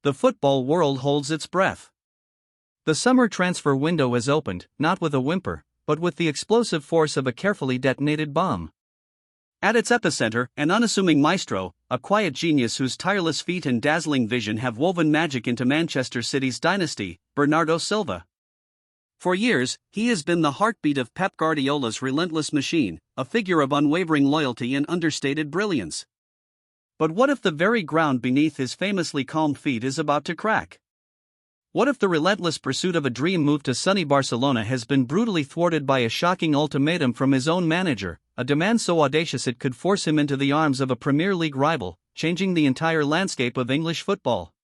The football world holds its breath. The summer transfer window has opened, not with a whimper, but with the explosive force of a carefully detonated bomb. At its epicenter, an unassuming maestro, a quiet genius whose tireless feet and dazzling vision have woven magic into Manchester City's dynasty, Bernardo Silva. For years, he has been the heartbeat of Pep Guardiola's relentless machine, a figure of unwavering loyalty and understated brilliance. But what if the very ground beneath his famously calm feet is about to crack? What if the relentless pursuit of a dream move to sunny Barcelona has been brutally thwarted by a shocking ultimatum from his own manager, a demand so audacious it could force him into the arms of a Premier League rival, changing the entire landscape of English football?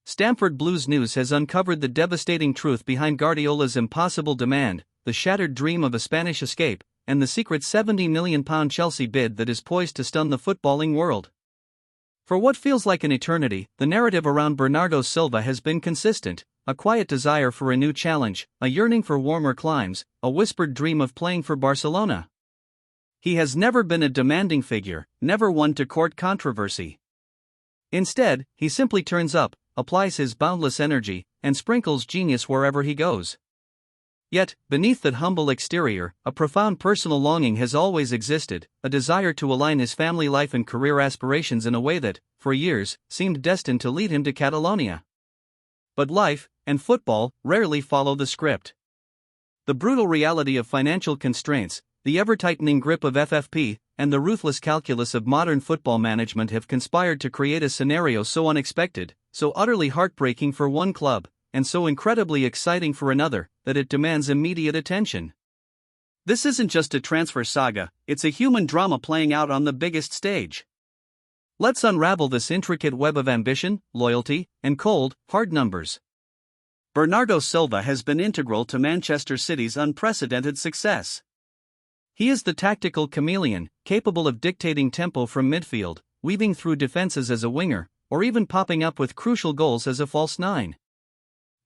Stamford Blues News has uncovered the devastating truth behind Guardiola's impossible demand, the shattered dream of a Spanish escape, and the secret £70 million Chelsea bid that is poised to stun the footballing world. For what feels like an eternity, the narrative around Bernardo Silva has been consistent: a quiet desire for a new challenge, a yearning for warmer climes, a whispered dream of playing for Barcelona. He has never been a demanding figure, never one to court controversy. Instead, he simply turns up, applies his boundless energy, and sprinkles genius wherever he goes. Yet, beneath that humble exterior, a profound personal longing has always existed, a desire to align his family life and career aspirations in a way that, for years, seemed destined to lead him to Catalonia. But life, and football, rarely follow the script. The brutal reality of financial constraints, the ever-tightening grip of FFP, and the ruthless calculus of modern football management have conspired to create a scenario so unexpected, so utterly heartbreaking for one club, and so incredibly exciting for another, that it demands immediate attention. This isn't just a transfer saga, it's a human drama playing out on the biggest stage. Let's unravel this intricate web of ambition, loyalty, and cold, hard numbers. Bernardo Silva has been integral to Manchester City's unprecedented success. He is the tactical chameleon, capable of dictating tempo from midfield, weaving through defenses as a winger, or even popping up with crucial goals as a false nine.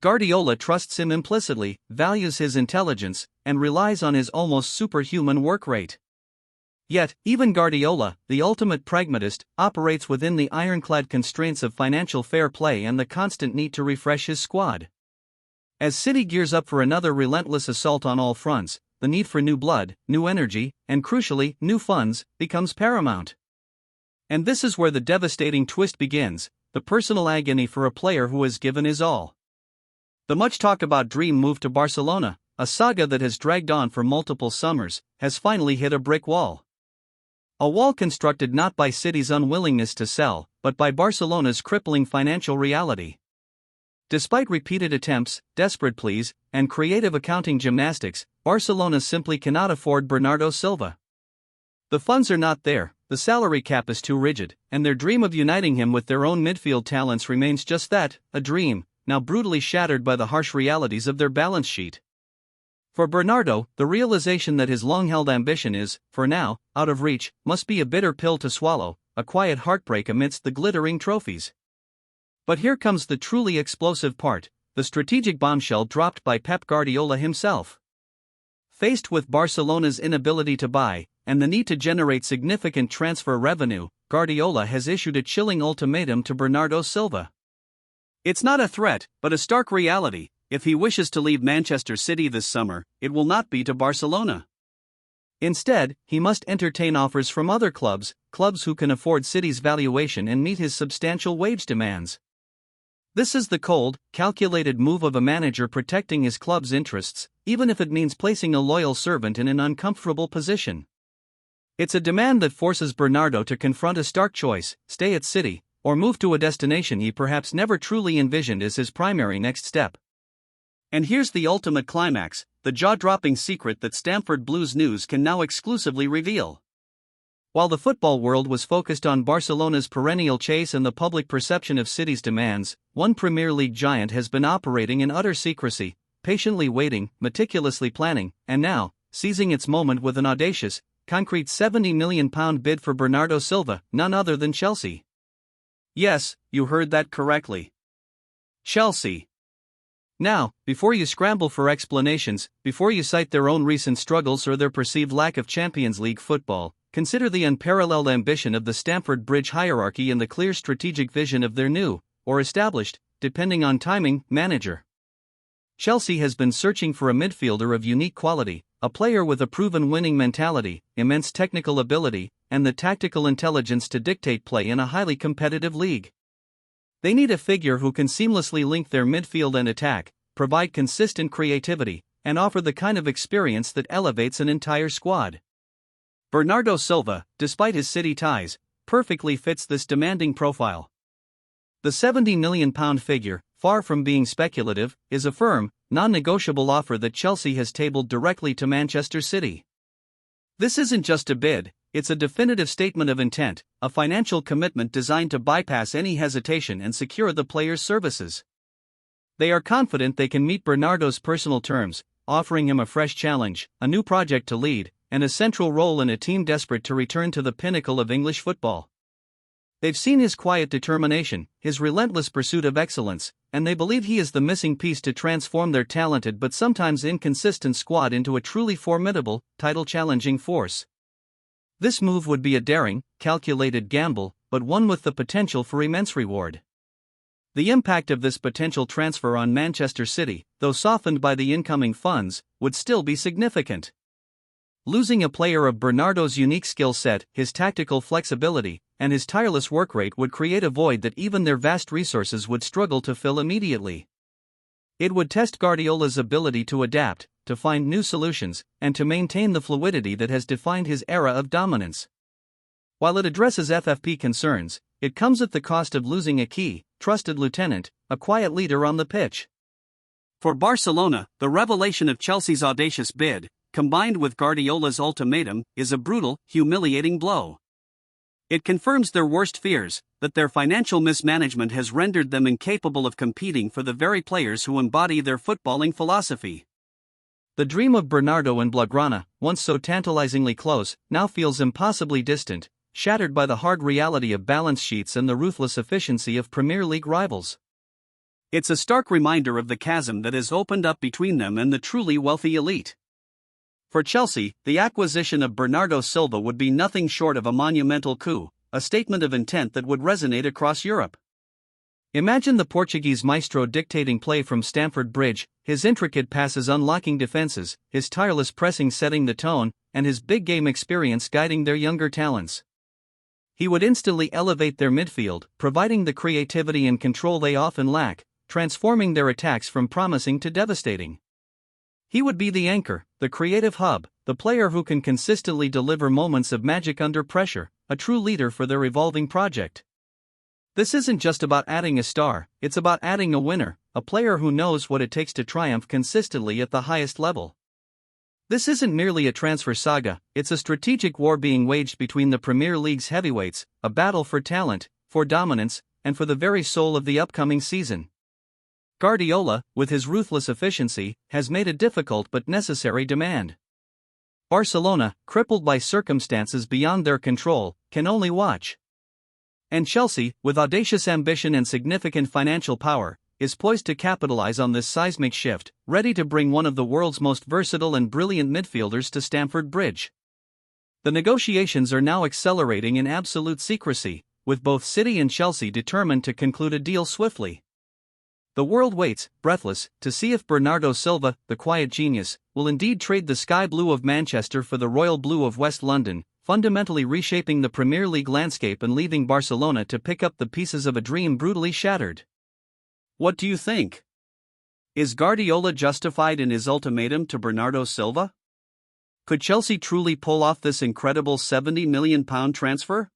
Guardiola trusts him implicitly, values his intelligence, and relies on his almost superhuman work rate. Yet, even Guardiola, the ultimate pragmatist, operates within the ironclad constraints of financial fair play and the constant need to refresh his squad. As City gears up for another relentless assault on all fronts, the need for new blood, new energy, and crucially, new funds, becomes paramount. And this is where the devastating twist begins, the personal agony for a player who has given his all. The much talked about dream move to Barcelona, a saga that has dragged on for multiple summers, has finally hit a brick wall. A wall constructed not by City's unwillingness to sell, but by Barcelona's crippling financial reality. Despite repeated attempts, desperate pleas, and creative accounting gymnastics, Barcelona simply cannot afford Bernardo Silva. The funds are not there, the salary cap is too rigid, and their dream of uniting him with their own midfield talents remains just that, a dream, now brutally shattered by the harsh realities of their balance sheet. For Bernardo, the realization that his long-held ambition is, for now, out of reach, must be a bitter pill to swallow, a quiet heartbreak amidst the glittering trophies. But here comes the truly explosive part, the strategic bombshell dropped by Pep Guardiola himself. Faced with Barcelona's inability to buy, and the need to generate significant transfer revenue, Guardiola has issued a chilling ultimatum to Bernardo Silva. It's not a threat, but a stark reality: if he wishes to leave Manchester City this summer, it will not be to Barcelona. Instead, he must entertain offers from other clubs who can afford City's valuation and meet his substantial wage demands. This is the cold, calculated move of a manager protecting his club's interests, even if it means placing a loyal servant in an uncomfortable position. It's a demand that forces Bernardo to confront a stark choice: stay at City, or move to a destination he perhaps never truly envisioned as his primary next step. And here's the ultimate climax, the jaw-dropping secret that Stamford Blues News can now exclusively reveal. While the football world was focused on Barcelona's perennial chase and the public perception of City's demands, one Premier League giant has been operating in utter secrecy, patiently waiting, meticulously planning, and now, seizing its moment with an audacious, concrete £70 million bid for Bernardo Silva, none other than Chelsea. Yes, you heard that correctly. Chelsea. Now, before you scramble for explanations, before you cite their own recent struggles or their perceived lack of Champions League football, consider the unparalleled ambition of the Stamford Bridge hierarchy and the clear strategic vision of their new, or established, depending on timing, manager. Chelsea has been searching for a midfielder of unique quality, a player with a proven winning mentality, immense technical ability, and the tactical intelligence to dictate play in a highly competitive league. They need a figure who can seamlessly link their midfield and attack, provide consistent creativity, and offer the kind of experience that elevates an entire squad. Bernardo Silva, despite his City ties, perfectly fits this demanding profile. The £70 million figure, far from being speculative, is a firm, non-negotiable offer that Chelsea has tabled directly to Manchester City. This isn't just a bid, it's a definitive statement of intent, a financial commitment designed to bypass any hesitation and secure the player's services. They are confident they can meet Bernardo's personal terms, offering him a fresh challenge, a new project to lead, and a central role in a team desperate to return to the pinnacle of English football. They've seen his quiet determination, his relentless pursuit of excellence, and they believe he is the missing piece to transform their talented but sometimes inconsistent squad into a truly formidable, title-challenging force. This move would be a daring, calculated gamble, but one with the potential for immense reward. The impact of this potential transfer on Manchester City, though softened by the incoming funds, would still be significant. Losing a player of Bernardo's unique skill set, his tactical flexibility, and his tireless work rate would create a void that even their vast resources would struggle to fill immediately. It would test Guardiola's ability to adapt, to find new solutions, and to maintain the fluidity that has defined his era of dominance. While it addresses FFP concerns, it comes at the cost of losing a key, trusted lieutenant, a quiet leader on the pitch. For Barcelona, the revelation of Chelsea's audacious bid, combined with Guardiola's ultimatum, is a brutal, humiliating blow. It confirms their worst fears, that their financial mismanagement has rendered them incapable of competing for the very players who embody their footballing philosophy. The dream of Bernardo and Blaugrana, once so tantalizingly close, now feels impossibly distant, shattered by the hard reality of balance sheets and the ruthless efficiency of Premier League rivals. It's a stark reminder of the chasm that has opened up between them and the truly wealthy elite. For Chelsea, the acquisition of Bernardo Silva would be nothing short of a monumental coup, a statement of intent that would resonate across Europe. Imagine the Portuguese maestro dictating play from Stamford Bridge, his intricate passes unlocking defenses, his tireless pressing setting the tone, and his big game experience guiding their younger talents. He would instantly elevate their midfield, providing the creativity and control they often lack, transforming their attacks from promising to devastating. He would be the anchor, the creative hub, the player who can consistently deliver moments of magic under pressure, a true leader for their evolving project. This isn't just about adding a star, it's about adding a winner, a player who knows what it takes to triumph consistently at the highest level. This isn't merely a transfer saga, it's a strategic war being waged between the Premier League's heavyweights, a battle for talent, for dominance, and for the very soul of the upcoming season. Guardiola, with his ruthless efficiency, has made a difficult but necessary demand. Barcelona, crippled by circumstances beyond their control, can only watch. And Chelsea, with audacious ambition and significant financial power, is poised to capitalize on this seismic shift, ready to bring one of the world's most versatile and brilliant midfielders to Stamford Bridge. The negotiations are now accelerating in absolute secrecy, with both City and Chelsea determined to conclude a deal swiftly. The world waits, breathless, to see if Bernardo Silva, the quiet genius, will indeed trade the sky blue of Manchester for the royal blue of West London, fundamentally reshaping the Premier League landscape and leaving Barcelona to pick up the pieces of a dream brutally shattered. What do you think? Is Guardiola justified in his ultimatum to Bernardo Silva? Could Chelsea truly pull off this incredible £70 million transfer?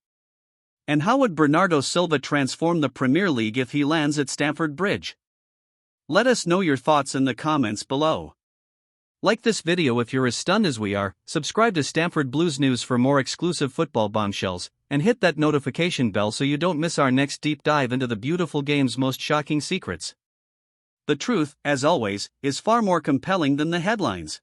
And how would Bernardo Silva transform the Premier League if he lands at Stamford Bridge? Let us know your thoughts in the comments below. Like this video if you're as stunned as we are, subscribe to Stamford Blues News for more exclusive football bombshells, and hit that notification bell so you don't miss our next deep dive into the beautiful game's most shocking secrets. The truth, as always, is far more compelling than the headlines.